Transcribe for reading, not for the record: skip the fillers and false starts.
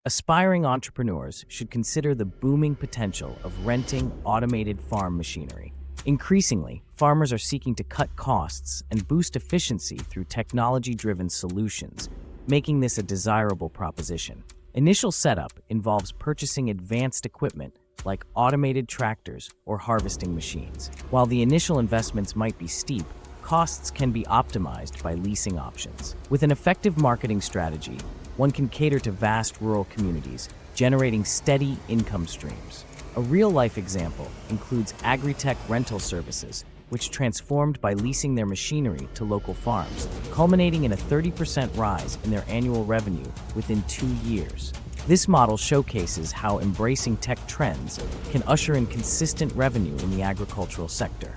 Aspiring entrepreneurs should consider the booming potential of renting automated farm machinery. Increasingly, farmers are seeking to cut costs and boost efficiency through technology-driven solutions, making this a desirable proposition. Initial setup involves purchasing advanced equipment like automated tractors or harvesting machines. While the initial investments might be steep, costs can be optimized by leasing options. With an effective marketing strategy, one can cater to vast rural communities, generating steady income streams. A real-life example includes agri-tech rental services, which transformed by leasing their machinery to local farms, culminating in a 30% rise in their annual revenue within 2 years. This model showcases how embracing tech trends can usher in consistent revenue in the agricultural sector.